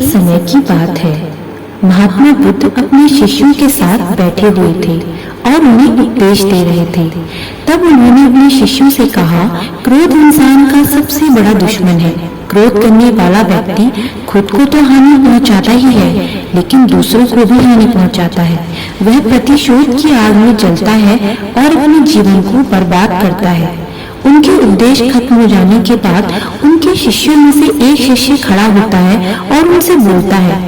एक समय की बात है। महात्मा बुद्ध अपने शिष्यों के साथ बैठे हुए थे और उन्हें उपदेश दे रहे थे। तब उन्होंने अपने शिष्यों से कहा, क्रोध इंसान का सबसे बड़ा दुश्मन है। क्रोध करने वाला व्यक्ति खुद को तो हानि पहुंचाता ही है, लेकिन दूसरों को भी हानि पहुंचाता है। वह प्रतिशोध की आग में जलता है और अपने जीवन को बर्बाद करता है। उनके उपदेश खत्म हो जाने के बाद उनके शिष्यों में से एक शिष्य खड़ा होता है और उनसे बोलता है,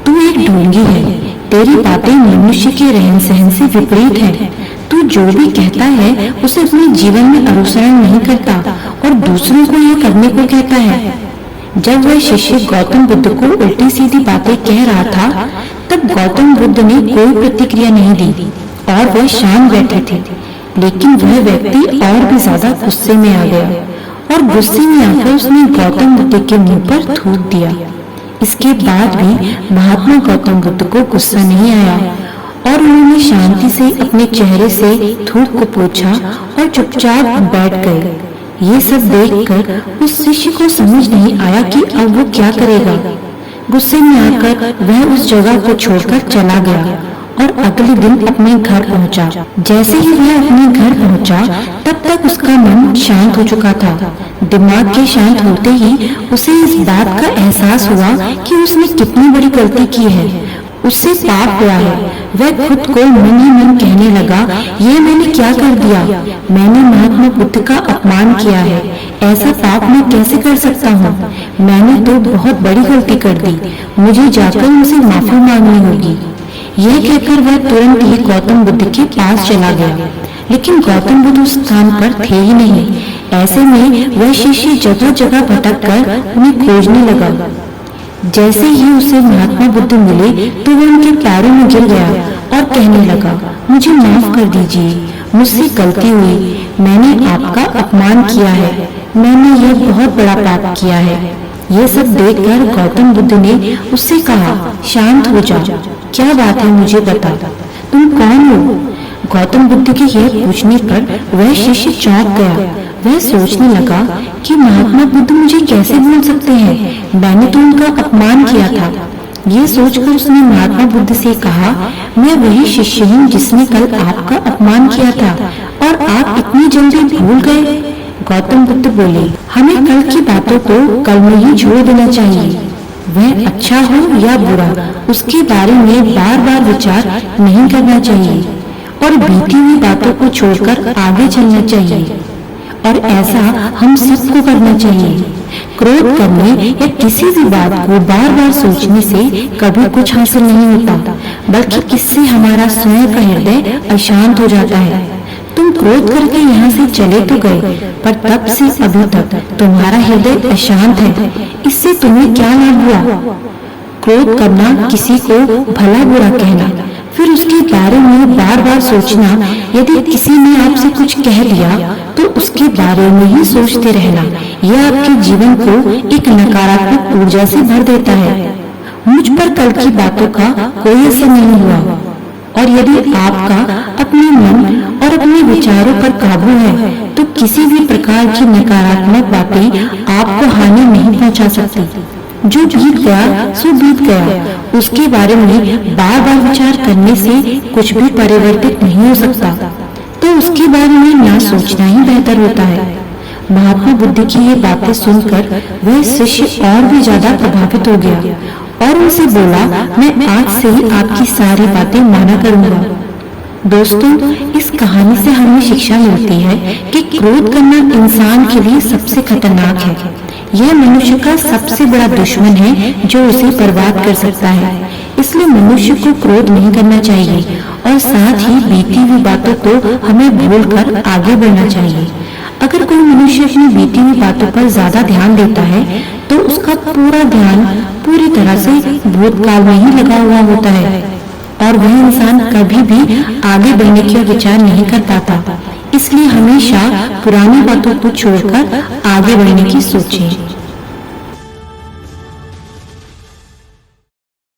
तू एक ढोंगी है, तेरी बातें मनुष्य के रहन सहन से विपरीत है। तू जो भी कहता है उसे अपने जीवन में अनुसरण नहीं करता और दूसरों को ये करने को कहता है। जब वह शिष्य गौतम बुद्ध को उल्टी सीधी बातें कह रहा था, तब गौतम बुद्ध ने कोई प्रतिक्रिया नहीं दी और वह शांत बैठे थे। लेकिन वह व्यक्ति और भी ज्यादा गुस्से में आ गया और गुस्से में आकर उसने गौतम बुद्ध के मुंह पर थूक दिया। इसके बाद भी महात्मा गौतम बुद्ध को गुस्सा नहीं आया और उन्होंने शांति से अपने चेहरे से थूक को पोंछा और चुपचाप बैठ गए। ये सब देखकर उस शिष्य को समझ नहीं आया कि अब वो क्या करेगा। गुस्से में आकर वह उस जगह को छोड़कर चला गया और अगले दिन अपने घर पहुंचा। जैसे ही वह अपने घर पहुंचा, तब तक उसका मन शांत हो चुका था। दिमाग के शांत होते ही उसे इस बात का एहसास हुआ कि उसने कितनी बड़ी गलती की है। उससे पाप हुआ है। वह खुद को मन ही मन कहने लगा, ये मैंने क्या कर दिया? मैंने महात्मा बुद्ध का अपमान किया है। ऐसा पाप मैं कैसे कर सकता हूँ? मैंने तो बहुत बड़ी गलती कर दी। मुझे जाकर उनसे माफी मांगनी होगी। यह कहकर वह तुरंत ही गौतम बुद्ध के पास चला गया, लेकिन गौतम बुद्ध उस स्थान पर थे ही नहीं। ऐसे में वह शिष्य जगह जगह भटक कर उन्हें खोजने लगा। जैसे ही उसे महात्मा बुद्ध मिले तो वह उनके पैरों में गिर गया और कहने लगा, मुझे माफ कर दीजिए, मुझसे गलती हुई। मैंने आपका अपमान किया है। मैंने यह बहुत बड़ा पाप किया है। ये सब देखकर गौतम बुद्ध ने उससे कहा, शांत हो जा, क्या बात है मुझे बता, तुम कौन हो? गौतम बुद्ध के यह पूछने पर वह शिष्य चौंक गया। वह सोचने लगा कि महात्मा बुद्ध मुझे कैसे भूल सकते हैं? मैंने तो उनका अपमान किया था। ये सोचकर उसने महात्मा बुद्ध से कहा, मैं वही शिष्य हूँ जिसने कल आपका अपमान किया था और आप इतनी जल्दी भूल गए। गौतम बुद्ध बोले, हमें कल की बातों को कल में ही छोड़ देना चाहिए। वह अच्छा हो या बुरा, उसके बारे में बार बार विचार नहीं करना चाहिए और बीती हुई बातों को छोड़कर आगे चलना चाहिए। और ऐसा हम सबको करना चाहिए। क्रोध करने या किसी भी बात को बार बार सोचने से कभी कुछ हासिल नहीं होता, बल्कि इससे हमारा स्वयं का हृदय अशांत हो जाता है। तुम क्रोध करके यहाँ से चले तो गए, पर तब से अभी तक तुम्हारा हृदय अशांत है। इससे तुम्हें क्या लाभ हुआ? क्रोध करना, किसी को भला बुरा कहना, फिर उसके बारे में बार बार सोचना। यदि किसी ने आपसे कुछ कह दिया तो उसके बारे में ही सोचते रहना, यह आपके जीवन को एक नकारात्मक ऊर्जा से भर देता है। मुझ पर कल की बातों का कोई असर नहीं हुआ, और यदि आपका अपने मन और अपने विचारों पर काबू है तो किसी भी प्रकार की नकारात्मक बातें आपको हानि नहीं पहुंचा सकती। जो बीत गया सो बीत गया, उसके बारे में बार बार विचार करने से कुछ भी परिवर्तित नहीं हो सकता, तो उसके बारे में ना सोचना ही बेहतर होता है। महात्मा बुद्ध की ये बातें सुनकर वह शिष्य और भी ज्यादा प्रभावित हो गया और उनसे बोला, मैं आज से ही आपकी सारी बातें माना करूंगा। दोस्तों, इस कहानी से हमें शिक्षा मिलती है कि क्रोध करना इंसान के लिए सबसे खतरनाक है। यह मनुष्य का सबसे बड़ा दुश्मन है जो उसे बर्बाद कर सकता है। इसलिए मनुष्य को क्रोध नहीं करना चाहिए और साथ ही बीती हुई बातों को हमें भूलकर आगे बढ़ना चाहिए। अगर कोई मनुष्य अपनी बीती हुई बातों पर ज्यादा ध्यान देता है तो उसका पूरा ध्यान पूरी तरह से भूतकाल में ही लगा हुआ होता है और वह इंसान कभी भी आगे बढ़ने का विचार नहीं कर पाता। इसलिए हमेशा पुरानी बातों को छोड़कर आगे बढ़ने की सोचें।